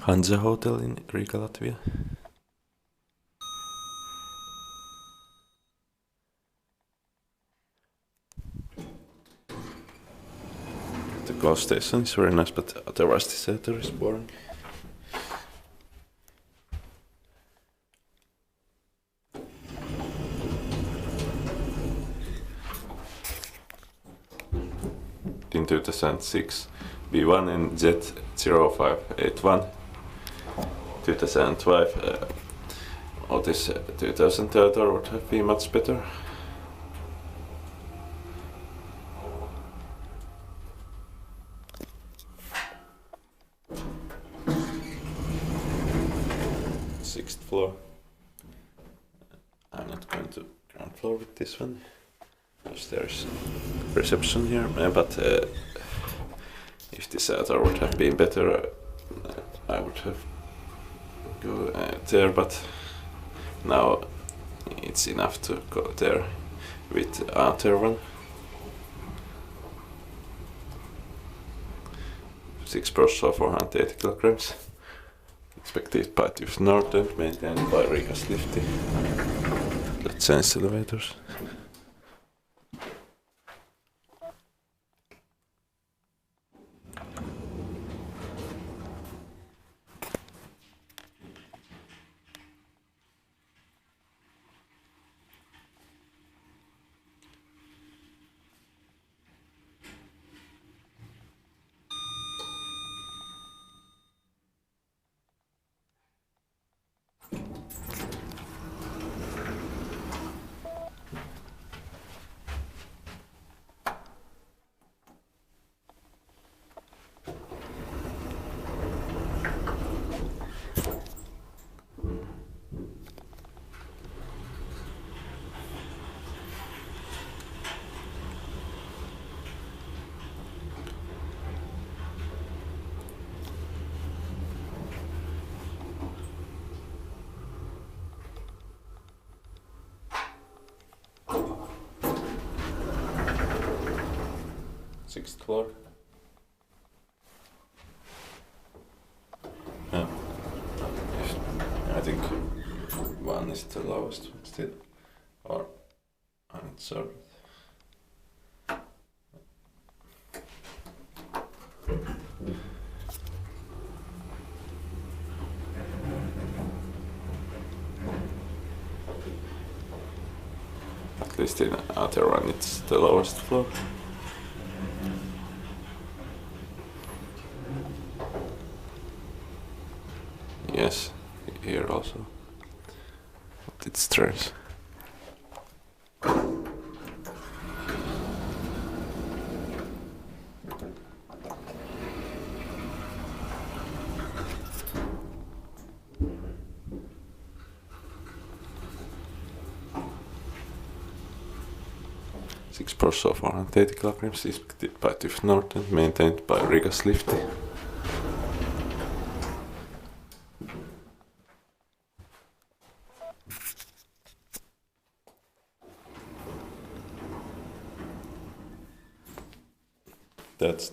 Hanza Hotel in Riga, Latvia. The close station is very nice, but otherwise the center is boring. In 2006, B1NZ0581 2005 Otis 2000 would have been much better. Sixth floor. I'm not going to ground floor with this one, because there's reception here, but if this other would have been better, I would have go there, but now it's enough to go there with other one. 6 person, 480 kilograms. Expected by B1NZ and maintained by Riga Lifty. Let's change elevators. Sixth floor. Yeah. I think one is the lowest one still, or I'm not sure. At least in the other one it's the lowest floor. Yes, here also. But it's strange. Six person, 480 kilograms, expected by B1NZ and maintained by Riga Lifty. That's